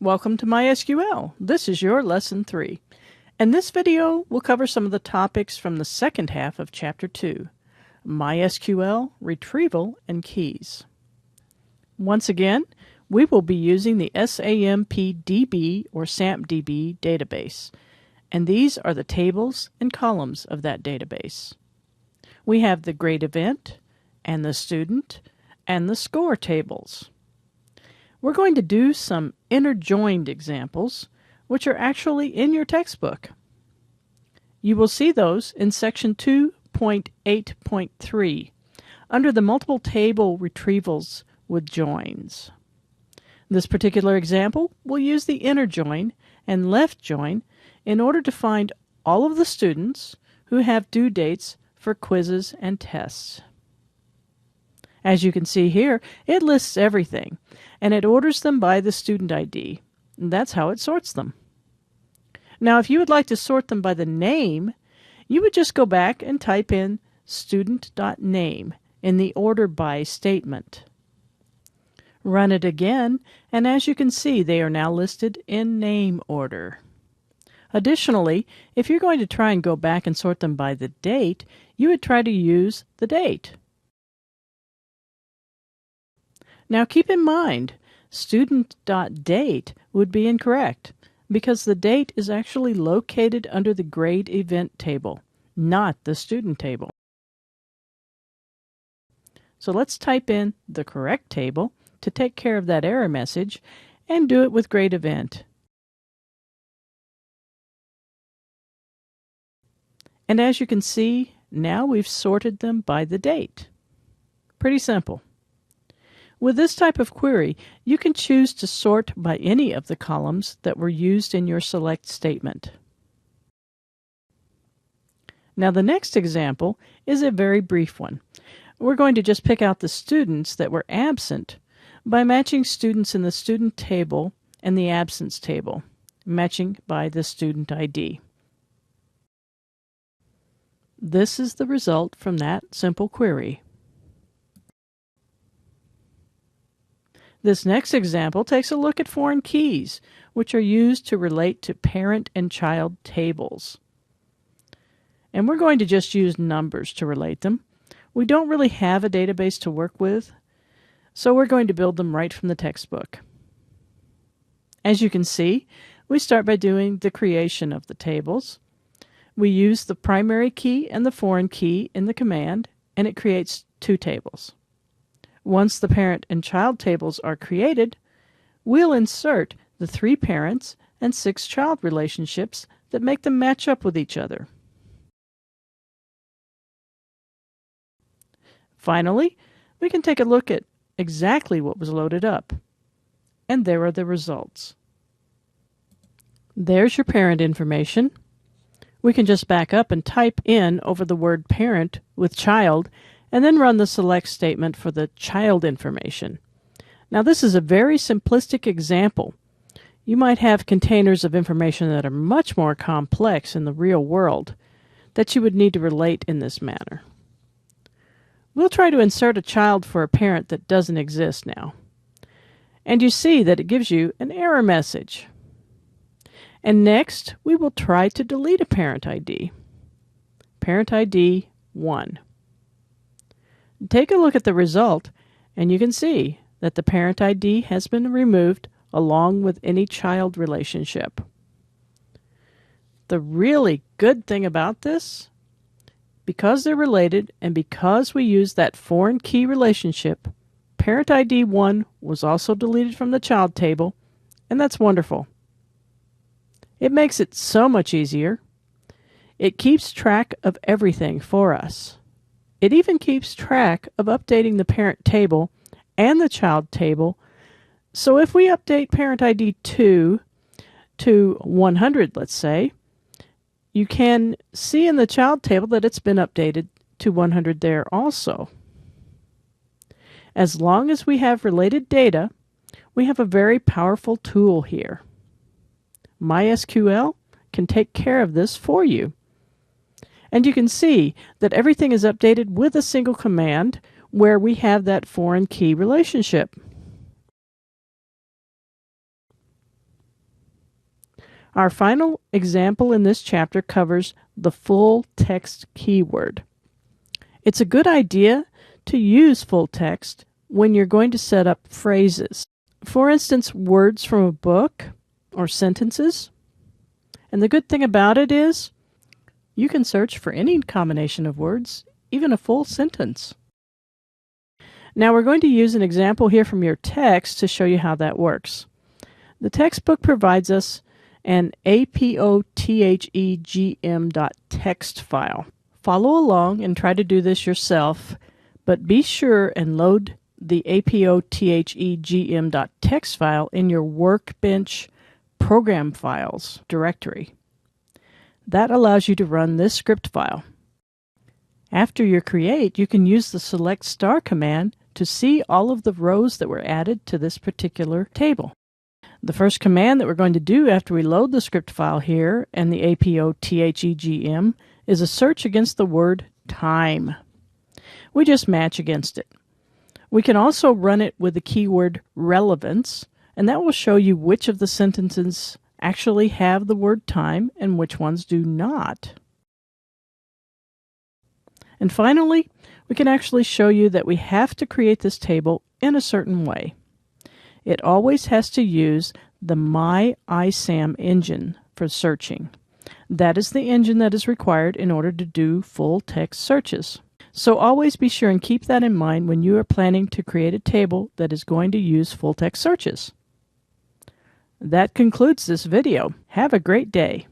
Welcome to MySQL. This is your Lesson 3. And this video will cover some of the topics from the second half of Chapter 2, MySQL, Retrieval, and Keys. Once again, we will be using the SAMPDB or SAMPDB database, and these are the tables and columns of that database. We have the grade event, and the student, and the score tables. We're going to do some inner joined examples, which are actually in your textbook. You will see those in section 2.8.3 under the multiple table retrievals with joins. This particular example will use the inner join and left join in order to find all of the students who have due dates for quizzes and tests. As you can see here, it lists everything, and it orders them by the student ID. And that's how it sorts them. Now, if you would like to sort them by the name, you would just go back and type in student.name in the order by statement. Run it again, and as you can see, they are now listed in name order. Additionally, if you're going to try and go back and sort them by the date, you would try to use the date. Now keep in mind, student.date would be incorrect because the date is actually located under the grade event table, not the student table. So let's type in the correct table to take care of that error message and do it with grade event. And as you can see, now we've sorted them by the date. Pretty simple. With this type of query, you can choose to sort by any of the columns that were used in your select statement. Now the next example is a very brief one. We're going to just pick out the students that were absent by matching students in the student table and the absence table, matching by the student ID. This is the result from that simple query. This next example takes a look at foreign keys, which are used to relate to parent and child tables. And we're going to just use numbers to relate them. We don't really have a database to work with, so we're going to build them right from the textbook. As you can see, we start by doing the creation of the tables. We use the primary key and the foreign key in the command, and it creates two tables. Once the parent and child tables are created, we'll insert the 3 parents and 6 child relationships that make them match up with each other. Finally, we can take a look at exactly what was loaded up. And there are the results. There's your parent information. We can just back up and type in over the word parent with child and then run the select statement for the child information. Now this is a very simplistic example. You might have containers of information that are much more complex in the real world that you would need to relate in this manner. We'll try to insert a child for a parent that doesn't exist now. And you see that it gives you an error message. And next, we will try to delete a parent ID. Parent ID 1. Take a look at the result, and you can see that the parent ID has been removed along with any child relationship. The really good thing about this, because they're related and because we use that foreign key relationship, parent ID 1 was also deleted from the child table, and that's wonderful. It makes it so much easier. It keeps track of everything for us. It even keeps track of updating the parent table and the child table. So if we update parent ID 2 to 100, let's say, you can see in the child table that it's been updated to 100 there also. As long as we have related data, we have a very powerful tool here. MySQL can take care of this for you. And you can see that everything is updated with a single command where we have that foreign key relationship. Our final example in this chapter covers the full text keyword. It's a good idea to use full text when you're going to set up phrases. For instance, words from a book or sentences. And the good thing about it is you can search for any combination of words, even a full sentence. Now we're going to use an example here from your text to show you how that works. The textbook provides us an apothegm.txt file. Follow along and try to do this yourself, but be sure and load the apothegm.txt file in your Workbench Program Files directory. That allows you to run this script file. After you create, you can use the select star command to see all of the rows that were added to this particular table. The first command that we're going to do after we load the script file here and the apothegm is a search against the word time. We just match against it. We can also run it with the keyword relevance, and that will show you which of the sentences actually have the word time and which ones do not. And finally, we can actually show you that we have to create this table in a certain way. It always has to use the MyISAM engine for searching. That is the engine that is required in order to do full text searches. So always be sure and keep that in mind when you are planning to create a table that is going to use full text searches. That concludes this video. Have a great day.